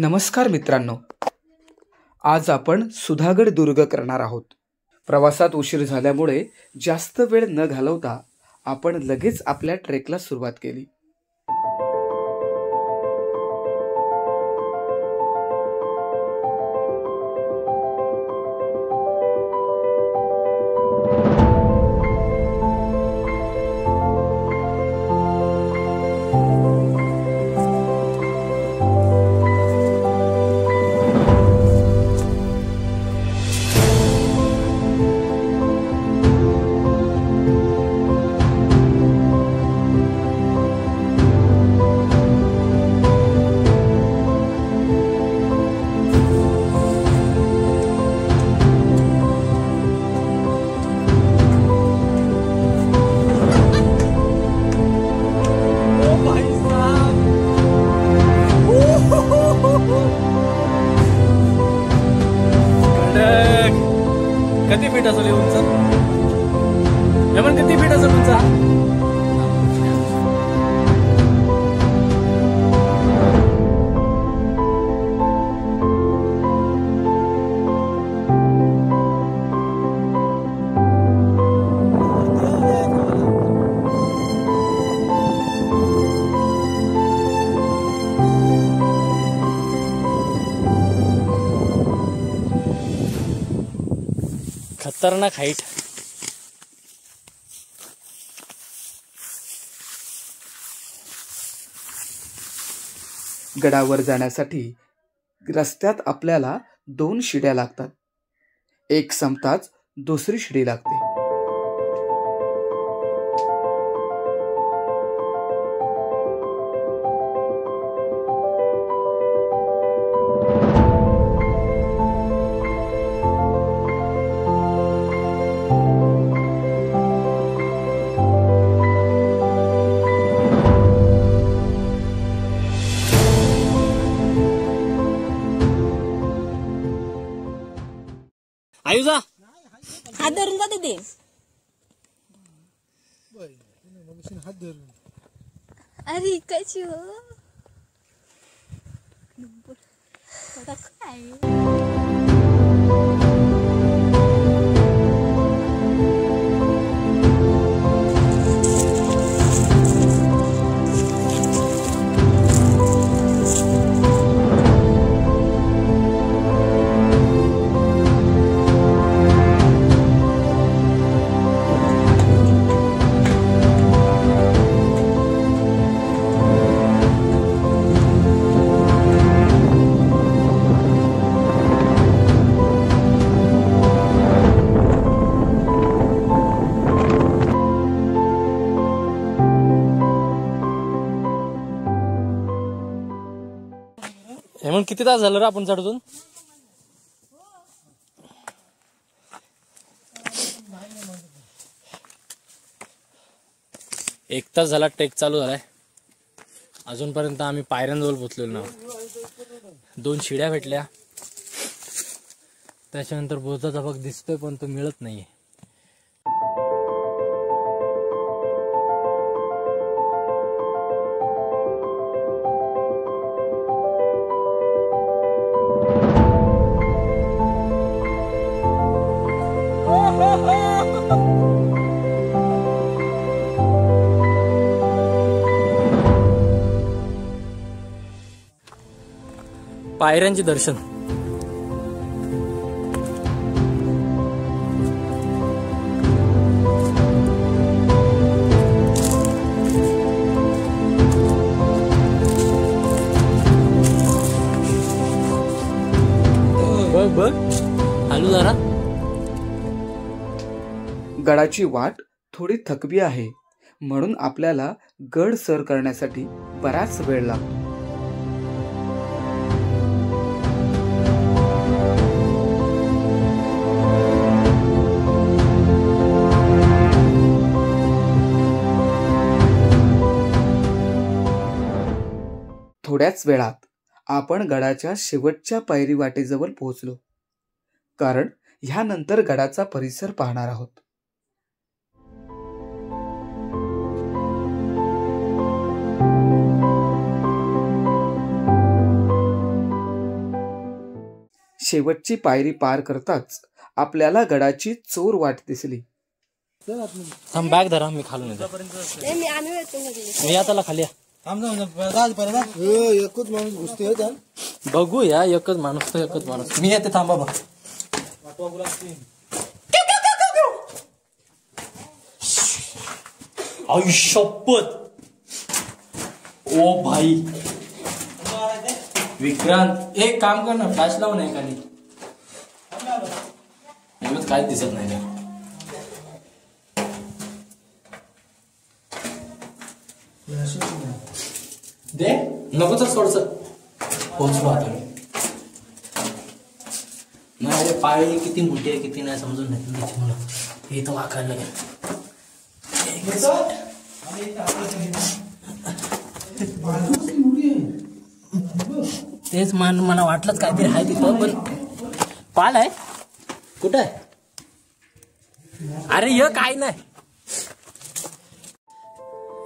नमस्कार मित्रांनो, आज आपण सुधागड दुर्ग करणार आहोत. प्रवासात उशीर झाल्यामुळे जास्त वेळ न घालवता आपण लगेच आपल्या ट्रेकला सुरुवात केली. किती फीट असेल उंच? किती फीट असेल उंच? खतरनाक हाईट. गडावर जाण्यासाठी रस्त्यात आपल्याला 2 शिड्या लागतात. एक संपताच दुसरी शिडी लागते. आयुजा हात धरून जाते ते. अरे कशी हो काय. हेमंत किती तास झालं रे आपण चढून? एक तास झाला ट्रेक चालू झालाय. अजूनपर्यंत आम्ही पायऱ्यांजवळ पोहोचलेलो ना. 2 शिड्या भेटल्या, त्याच्यानंतर बोधाचा भाग दिसतोय पण तो मिळत नाहीये. पायऱ्यांचे दर्शन. बघ बघ आलू जरा. गडाची वाट थोडी थकवी आहे, म्हणून आपल्याला गड सर करण्यासाठी बराच वेळ लागतो. थोड्याच वेळात आपण गडाच्या शेवटच्या पायरी वाटेजवळ पोहोचलो, कारण ह्यानंतर गडाचा परिसर पाहणार आहोत. शेवटची पायरी पार करताच आपल्याला गडाची चोर वाट दिसली. थांब, बॅग धरा, मी खालून येतो. मी या त्याला खाली या. एकच माणूस घुसते. बघूया, एकच माणूस तर एकच माणूस. मी येते, थांबा बघ. आई शपथ. ओ भाई विक्रांत, एक काम कर ना, फ्लॅश लावून आहे खाली. काय दिसत नाही का? दे नको तर सोडच. पोहोचलो आता मी. नाही रे, पाय किती मोठी आहे किती नाही समजून नाही त्याची मला. हे तर वाकायला लागेल. तेच मला वाटलंच काहीतरी आहे तिथं, पण पाल आहे कुठं आहे? अरे हे काय नाही.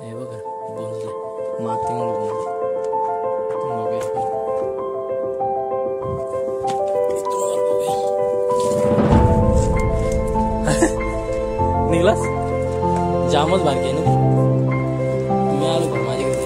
हे बघा, बोंजले माती म्हणून. निघलास? जामच बारकी आहे ना. मी आलो का माझ्याकडे?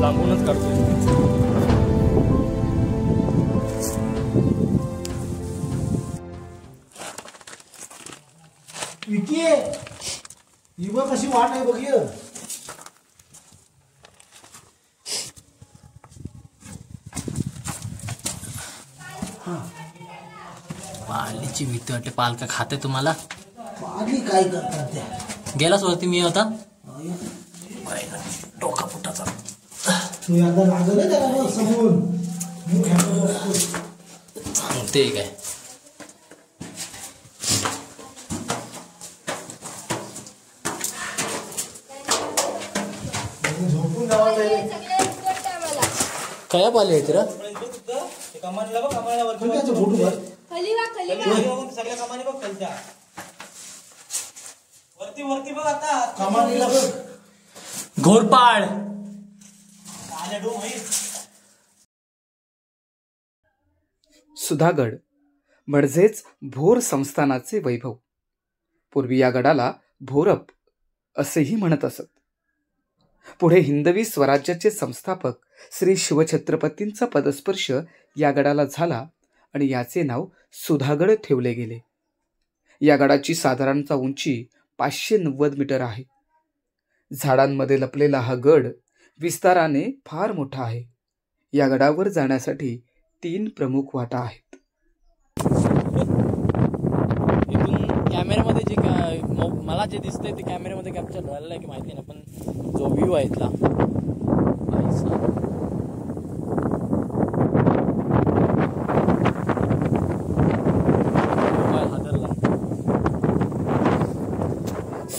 लांबूनच काढतोय. विकी, ही बघ कशी वाट आहे बघ. पालीची भीती वाटते. पालका खाते तुम्हाला. पाली काय करतात त्या? गेलाच वरती मी होता. टोका फुटाचा. तू आता लागलं त्याला समोर. ते काय झोपून जावा. काय पाले आहे तिला? घोरपाड. सुधागड म्हणजेच भोर संस्थानाचे वैभव. पूर्वी या गडाला भोरप असेही म्हणत असत. पुढे हिंदवी स्वराज्याचे संस्थापक श्री शिवछत्रपतींचा पदस्पर्श या गडाला झाला आणि याचे नाव सुधागड ठेवले गेले. या गडाची साधारणतः उंची 590 मीटर आहे. झाडांमध्ये लपलेला हा गड विस्ताराने फार मोठा आहे. या गडावर जाण्यासाठी 3 प्रमुख वाटा आहेत. कॅमेऱ्यामध्ये जे मला जे दिसतंय ते कॅमेऱ्यामध्ये कॅप्चर झालेलं आहे की माहिती नाही, पण जो व्ह्यू आहे इथला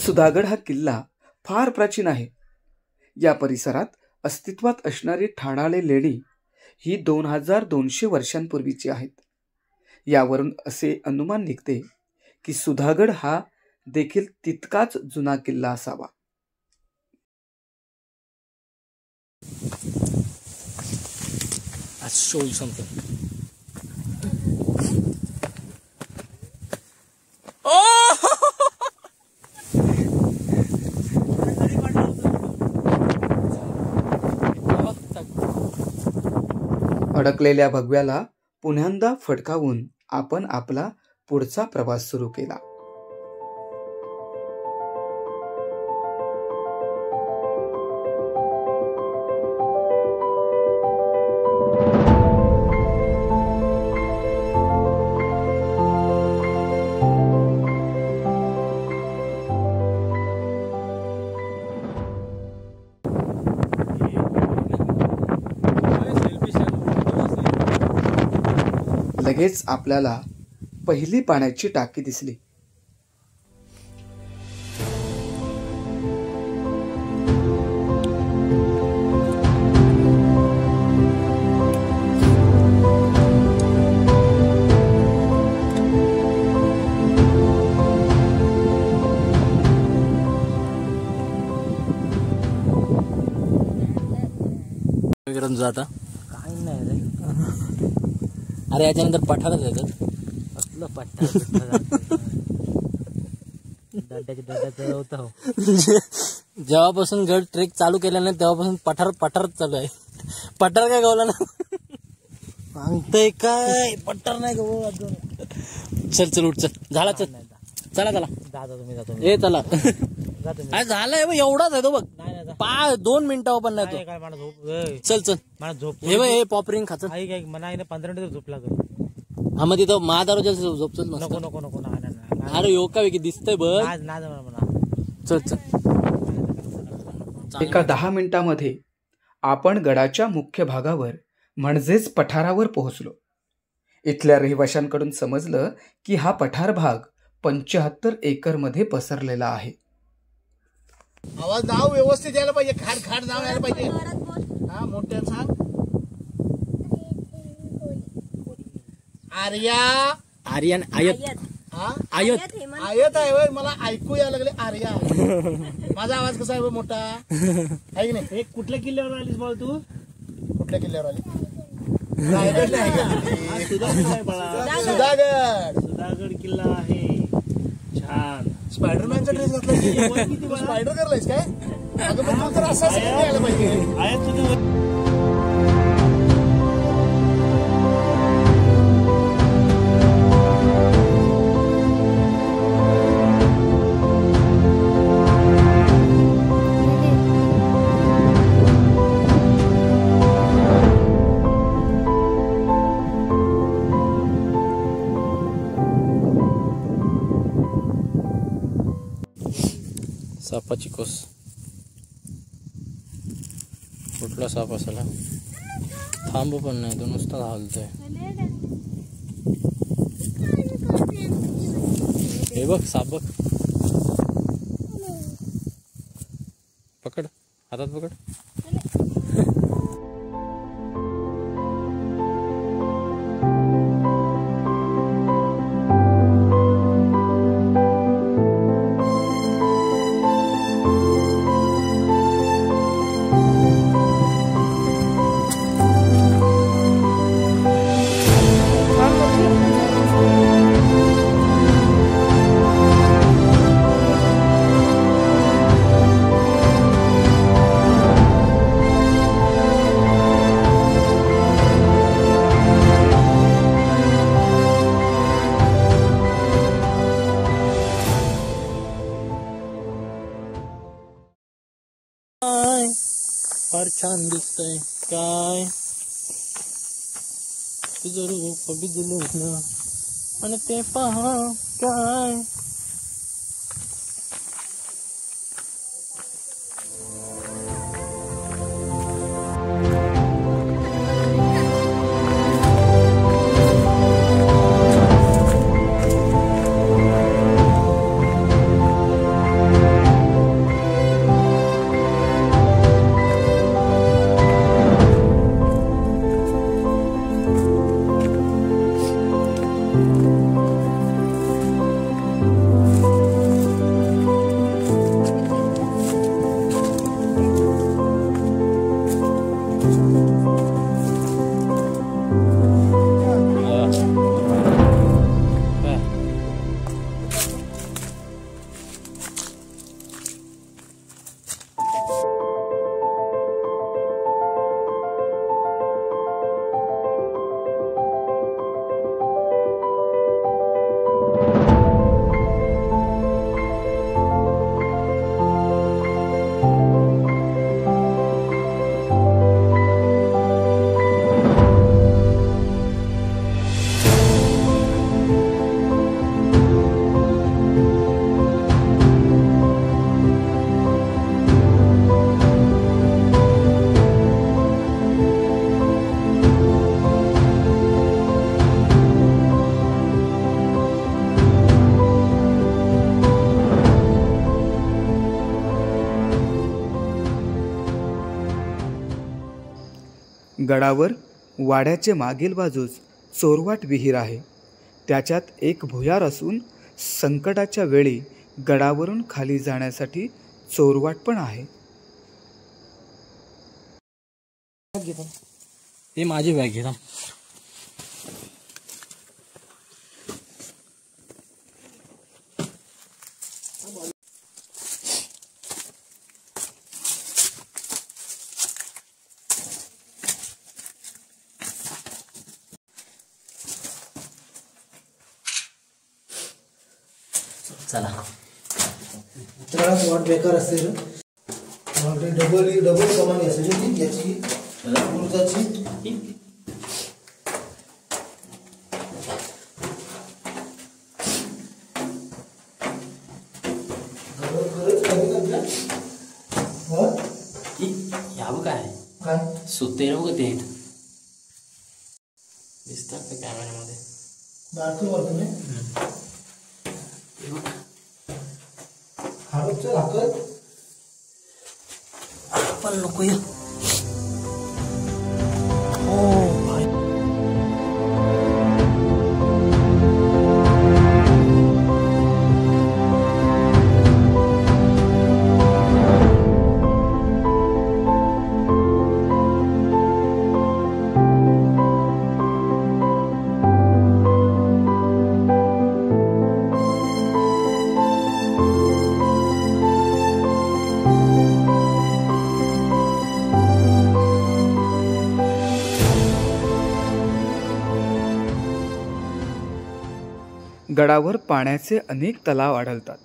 सुधागड हा किल्ला फार प्राचीन आहे. या परिसरात अस्तित्वात असणारी ठाणाळे लेणी ही 2200 वर्षांपूर्वीची आहेत. यावरून असे अनुमान निघते की सुधागड हा देखील तितकाच जुना किल्ला असावा. I'll show you something. अडकलेल्या भगव्याला पुन्हा फडकावून आपण आपला पुढचा प्रवास सुरू केला. लगेच आपल्याला पहिली पाण्याची टाकी दिसली. जाता काय नाही रे. अरे याच्यानंतर पठारच येतात. असलं पठार जेव्हापासून गड ट्रेक चालू केला नाही तेव्हापासून पठारच चालू आहे. पठार काय गावला ना सांगतय काय पठार नाही गो अजून. चल उठ चल झाला चल चला तुम्ही जातो ए चला झालाय एवढाच आहे तो बघ. 2 मिनिटं पण नाही तो. मला झोप चल मला झोप हे बघ हे पॉपरिंग खाच. काय मला 15 मिनिट झोप लागल. हा मग तिथं महादारोच्या झोप चल. नको अरे यो का की दिसतंय बघ. चल एका 10 मिनिटांमध्ये आपण गडाच्या मुख्य भागावर म्हणजेच पठारावर पोहोचलो. इथल्या रहिवाशांकडून समजलं की हा पठार भाग 75 एकरमध्ये पसरलेला आहे. आवाज नाव व्यवस्थित यायला पाहिजे. खाड नाव यायला पाहिजे. हा मोठ्या सांग. आर्यन आयत आयत आहे होय. मला ऐकू यायला लागले आर्या. माझा आवाज कसा आहे मोठा आहे की नाही. एक कुठल्या किल्ल्यावर आलीस बाळ तू. कुठल्या किल्ल्यावर आली. रायगड सुधागड किल्ला आहे. छान. स्पायडरमॅनचा ड्रेस घातला. स्पायडर करलायस काय. अगं पण तू तर असं यायला पाहिजे. सापाची कोस. कुठला साप असेल. थांब पण नाही तो नुसता हलतोय. हे बघ साप बघ. पकड हातात पकड. फार छान दिसतंय काय. तुझं रूप बिजलं ना आणि ते पहा काय. गडावर वाड्याचे मागील बाजूस चोरवाट विहीर आहे. त्याच्यात एक भुयार असून संकटाच्या वेळी गडावरून खाली जाण्यासाठी चोरवाट पण आहे. हे माझी बॅग घेता. चला वाट बेकार असते डबल कमानी असेल याची मुलगाची. यावं काय सुते बघ ते दिसतात का कॅमेऱ्यामध्ये. बारकं वरतून हाडूचं हाकत पण नको या. गडावर पाण्याचे अनेक तलाव आढळतात.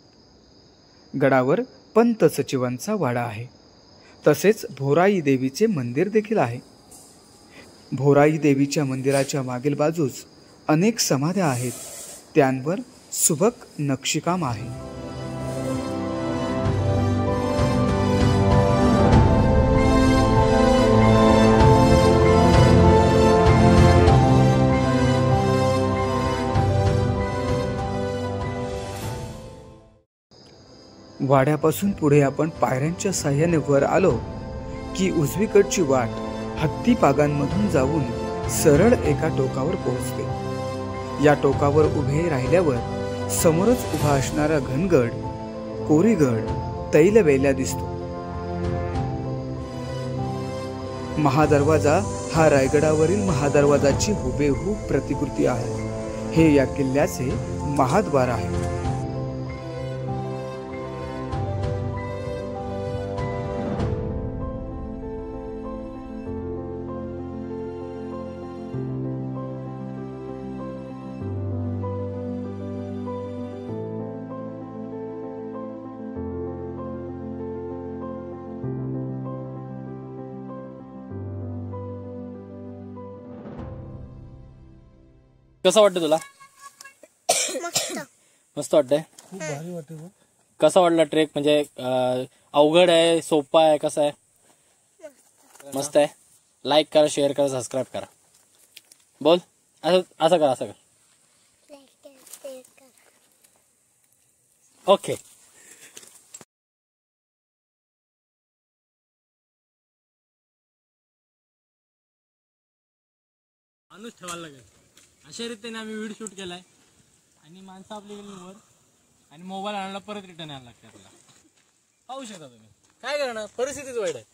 गडावर पंत सचिवांचा वाडा आहे. तसेच भोराई देवीचे मंदिर देखील आहे. भोराई देवीच्या मंदिराच्या मागील बाजूस अनेक समाध्या आहेत. त्यांवर सुबक नक्षीकाम आहे. वाड्यापासून पुढे आपण पायऱ्यांच्या साह्याने वर आलो की उजवीकडची वाट हत्ती पागांमधून जाऊन सरळ एका टोकावर पोहोचते. या टोकावर उभे राहिल्यावर समोरच उभा असणारा घनगड, कोरीगड, तैलवेल्या दिसतो. महादरवाजा हा रायगडावरील महादरवाजाची हुबेहूब प्रतिकृती आहे. हे या किल्ल्याचे महाद्वार आहे. कसं वाटतं तुला? मस्त वाटतंय. खूप भारी वाटते. कसा वाटला ट्रेक? म्हणजे अवघड आहे, सोपा आहे, कसा आहे? मस्त आहे. लाईक करा, शेअर करा, सबस्क्राईब करा. बोल असं करा, असं कर. ओके. माणूस ठेवायला लागेल. अशा रीतीने आम्ही व्हिडिओ शूट केलाय आणि माणसं आपली गेली वर आणि मोबाईल आणायला परत रिटर्न यायला लागते आपल्याला. पाहू शकता तुम्ही. काय करणार, परिस्थितीच वाईट आहे.